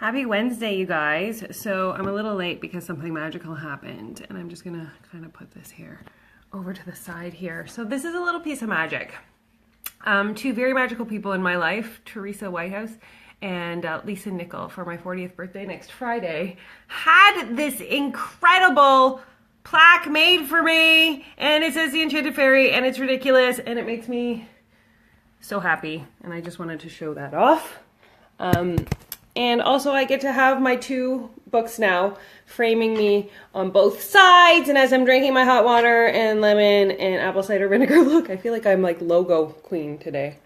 Happy Wednesday, you guys. So I'm a little late because something magical happened, and I'm just gonna kind of put this here over to the side here. So this is a little piece of magic. Two very magical people in my life, Teresa Whitehouse and Lisa Nickel, for my 40th birthday next Friday, had this incredible plaque made for me, and it says The Enchanted Fairy, and it's ridiculous, and it makes me so happy, and I just wanted to show that off. And also I get to have my two books now framing me on both sides, and as I'm drinking my hot water and lemon and apple cider vinegar, look, I feel like I'm like logo queen today.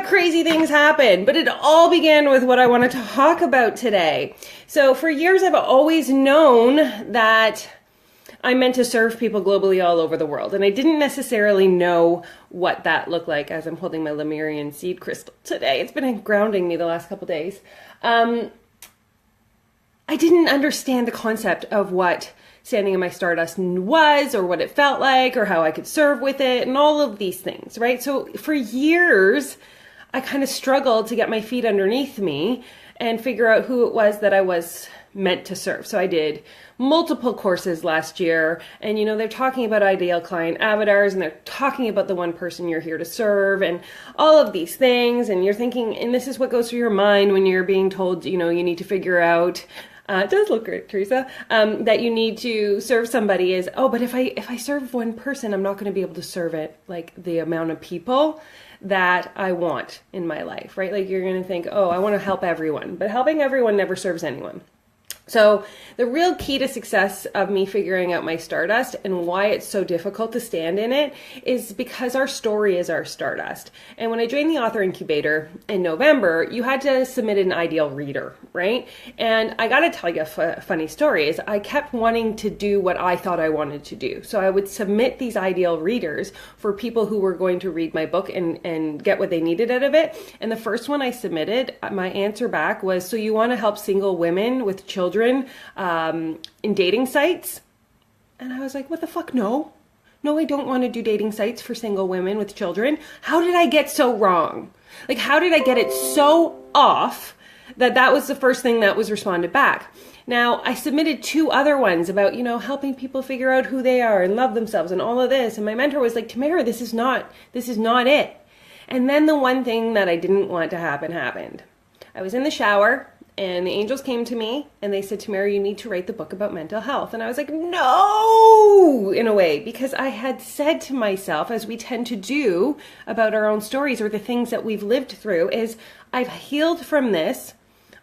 Crazy things happen, but it all began with what I wanted to talk about today. So for years I've always known that I'm meant to serve people globally all over the world, and I didn't necessarily know what that looked like as I'm holding my Lemurian seed crystal today. It's been grounding me the last couple days. I didn't understand the concept of what standing in my Stardust was, or what it felt like, or how I could serve with it, and all of these things, right? So for years, I kind of struggled to get my feet underneath me and figure out who it was that I was meant to serve. So I did multiple courses last year, and you know, they're talking about ideal client avatars, and they're talking about the one person you're here to serve, and all of these things, and you're thinking, and this is what goes through your mind when you're being told, you know, you need to figure out, it does look great, Teresa, that you need to serve somebody is, oh, but if I serve one person, I'm not going to be able to serve it like the amount of people that I want in my life, right? Like you're going to think, oh, I want to help everyone, but helping everyone never serves anyone. So the real key to success of me figuring out my Stardust and why it's so difficult to stand in it is because our story is our Stardust. And when I joined the author incubator in November, you had to submit an ideal reader, right? And I got to tell you a funny story is I kept wanting to do what I thought I wanted to do. So I would submit these ideal readers for people who were going to read my book and get what they needed out of it. And the first one I submitted, my answer back was, so you want to help single women with children in dating sites? And I was like, what the fuck? No, I don't want to do dating sites for single women with children. How did I get so wrong? Like, how did I get it so off that that was the first thing that was responded back? Now, I submitted two other ones about, you know, helping people figure out who they are and love themselves and all of this. And my mentor was like, Tamara, this is not it. And then the one thing that I didn't want to happen happened. I was in the shower, and the angels came to me and they said, Tamara, you need to write the book about mental health. And I was like, no, in a way, because I had said to myself, as we tend to do about our own stories or the things that we've lived through, is I've healed from this.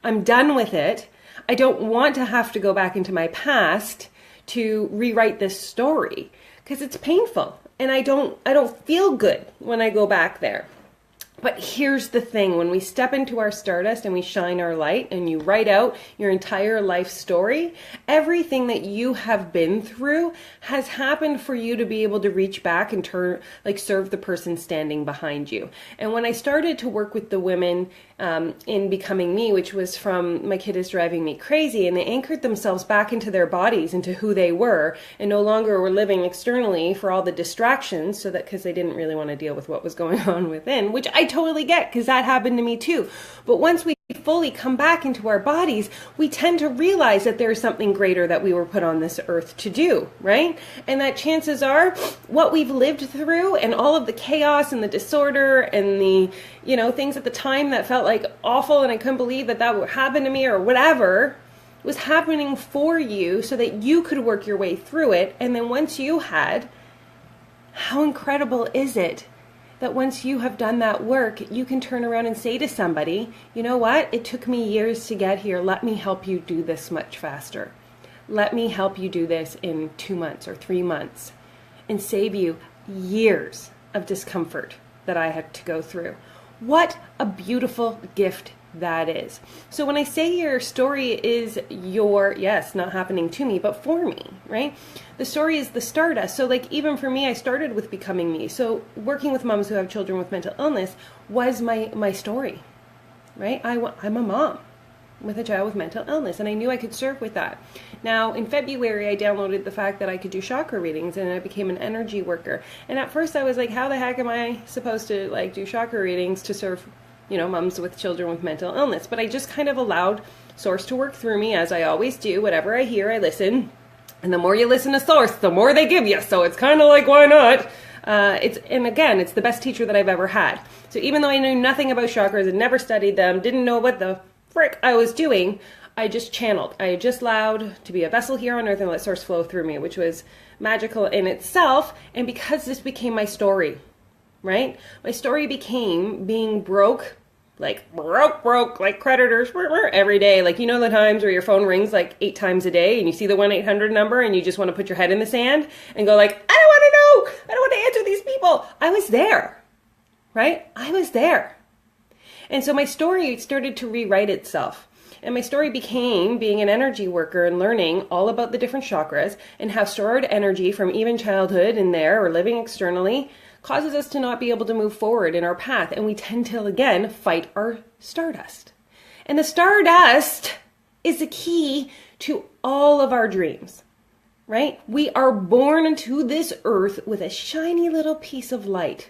I'm done with it. I don't want to have to go back into my past to rewrite this story because it's painful. And I don't feel good when I go back there. But here's the thing, when we step into our Stardust and we shine our light and you write out your entire life story, everything that you have been through has happened for you to be able to reach back and serve the person standing behind you. And when I started to work with the women in Becoming Me, which was from My Kid Is Driving Me Crazy, and they anchored themselves back into their bodies, into who they were, and no longer were living externally for all the distractions, so that because they didn't really want to deal with what was going on within, which I totally get because that happened to me too. But once we fully come back into our bodies, we tend to realize that there's something greater that we were put on this earth to do, right? And that chances are what we've lived through and all of the chaos and the disorder and the, you know, things at the time that felt like awful and I couldn't believe that would happen to me or whatever was happening for you so that you could work your way through it. And then once you had, how incredible is it that once you have done that work, you can turn around and say to somebody, you know what? It took me years to get here. Let me help you do this much faster. Let me help you do this in 2 months or 3 months and save you years of discomfort that I had to go through. What a beautiful gift that is. So when I say your story is yes, not happening to me, but for me, right? The story is the Stardust. So like even for me, I started with Becoming Me. So working with moms who have children with mental illness was my story, right? I'm a mom with a child with mental illness, and I knew I could serve with that. Now, in February, I downloaded the fact that I could do chakra readings, and I became an energy worker. And at first I was like, how the heck am I supposed to like do chakra readings to serve moms with children with mental illness. But I just kind of allowed Source to work through me, as I always do. Whatever I hear, I listen. And the more you listen to Source, the more they give you. So it's kind of like, why not? It's the best teacher that I've ever had. So even though I knew nothing about chakras and never studied them, didn't know what the frick I was doing, I just channeled. I just allowed to be a vessel here on earth and let Source flow through me, which was magical in itself. And because this became my story, right? My story became being broke, like creditors every day. Like, the times where your phone rings like 8 times a day and you see the 1-800 number and you just want to put your head in the sand and go like, I don't want to know. I don't want to answer these people. I was there, right? I was there. And so my story started to rewrite itself. And my story became being an energy worker and learning all about the different chakras and how stored energy from even childhood in there or living externally causes us to not be able to move forward in our path. And we tend to, again, fight our stardust. And the stardust is the key to all of our dreams, right? We are born into this earth with a shiny little piece of light.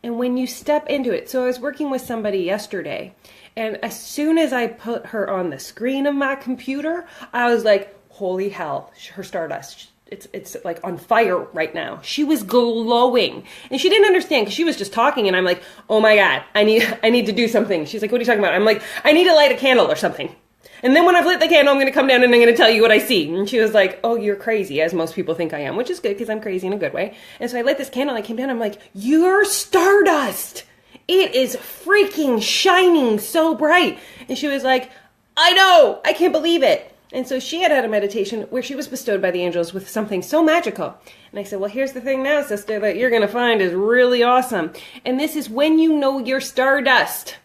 And when you step into it, so I was working with somebody yesterday, and as soon as I put her on the screen of my computer, I was like, holy hell, her stardust, it's like on fire right now. She was glowing. And she didn't understand because she was just talking, and I'm like, oh my God, I need to do something. She's like, what are you talking about? I'm like, I need to light a candle or something. And then when I've lit the candle, I'm going to come down and I'm going to tell you what I see. And she was like, oh, you're crazy, as most people think I am, which is good because I'm crazy in a good way. And so I lit this candle, I came down, I'm like, you're stardust. It is freaking shining so bright. And she was like, I know, I can't believe it. And so she had a meditation where she was bestowed by the angels with something so magical. And I said, well, here's the thing now, sister, that you're going to find is really awesome. And this is when you know your stardust.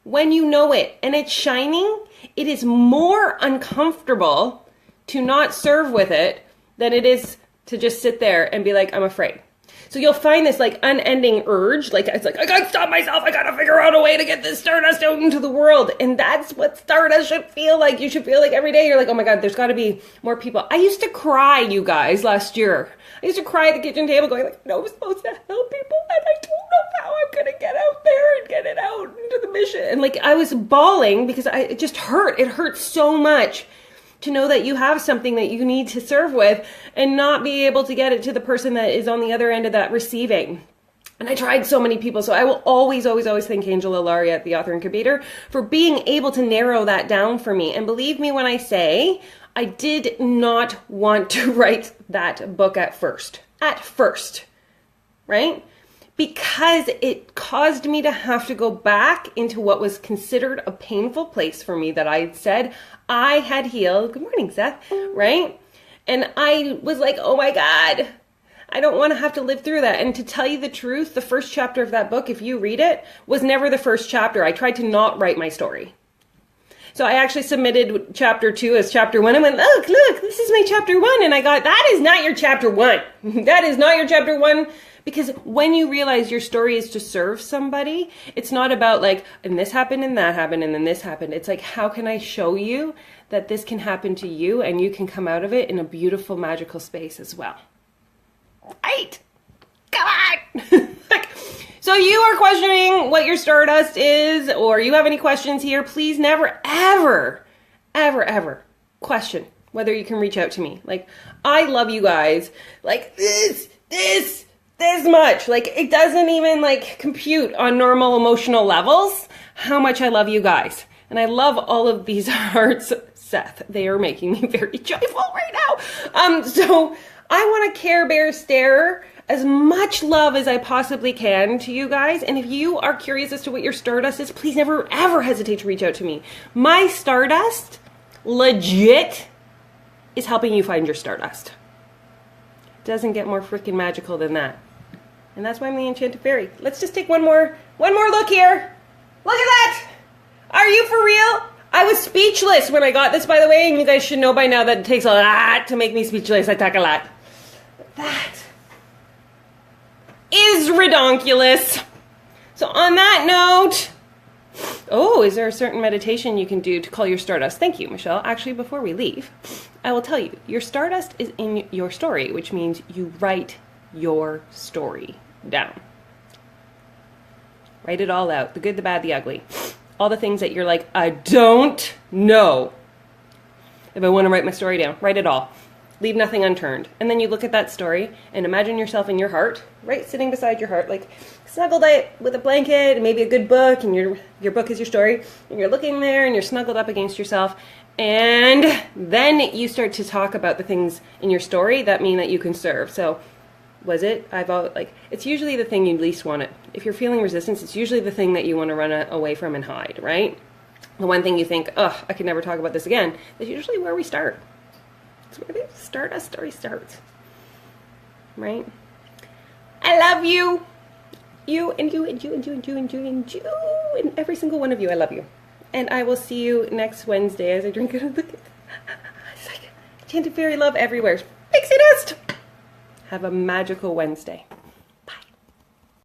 When you know it and it's shining, it is more uncomfortable to not serve with it than it is to just sit there and be like, I'm afraid. So you'll find this like unending urge, like it's like, I gotta stop myself, I gotta figure out a way to get this stardust out into the world. And that's what stardust should feel like. You should feel like every day you're like, oh my God, there's gotta be more people. I used to cry, you guys, last year. I used to cry at the kitchen table going like, no, I'm supposed to help people and I don't know how I'm gonna get out there and get it out into the mission. And like I was bawling because it just hurt. It hurt so much to know that you have something that you need to serve with and not be able to get it to the person that is on the other end of that receiving. And I tried so many people. So I will always, always, always thank Angela Laria, the author incubator, for being able to narrow that down for me. And believe me when I say, I did not want to write that book at first, right? Because it caused me to have to go back into what was considered a painful place for me that I said I had healed. Good morning, Seth, right? And I was like, oh my God, I don't want to have to live through that. And to tell you the truth, the first chapter of that book, if you read it, was never the first chapter. I tried to not write my story. So I actually submitted chapter 2 as chapter 1. I went, look, this is my chapter 1. And I got, that is not your chapter 1. That is not your chapter 1. Because when you realize your story is to serve somebody, it's not about like, and this happened and that happened and then this happened. It's like, how can I show you that this can happen to you and you can come out of it in a beautiful, magical space as well. Right? Come on! So you are questioning what your stardust is, or you have any questions here, please never, ever, ever, ever question whether you can reach out to me. Like, I love you guys. Like, this much. Like, it doesn't even, like, compute on normal emotional levels how much I love you guys. And I love all of these hearts, Seth. They are making me very joyful right now. So I want to Care Bear stare as much love as I possibly can to you guys. And if you are curious as to what your stardust is, please never, ever hesitate to reach out to me. My stardust, legit, is helping you find your stardust. It doesn't get more freaking magical than that. And that's why I'm the Enchanted Fairy. Let's just take one more look here. Look at that! Are you for real? I was speechless when I got this, by the way, and you guys should know by now that it takes a lot to make me speechless. I talk a lot. That is redonkulous. So on that note, oh, is there a certain meditation you can do to call your stardust? Thank you, Michelle. Actually, before we leave, I will tell you, your stardust is in your story, which means you write your story down. Write it all out. The good, the bad, the ugly. All the things that you're like, I don't know. If I want to write my story down, write it all. Leave nothing unturned. And then you look at that story and imagine yourself in your heart, right, sitting beside your heart, like snuggled with a blanket and maybe a good book, and your book is your story, and you're looking there and you're snuggled up against yourself. And then you start to talk about the things in your story that mean that you can serve. So was it? It's usually the thing you least want it. If you're feeling resistance, it's usually the thing that you want to run away from and hide, right? The one thing you think, ugh, I could never talk about this again, is usually where we start. It's where the Stardust story starts, right? I love you. You and you and you and you and you and you and you and every single one of you. I love you. And I will see you next Wednesday as I drink it. It's like chanted fairy love everywhere. Pixie dust. Have a magical Wednesday.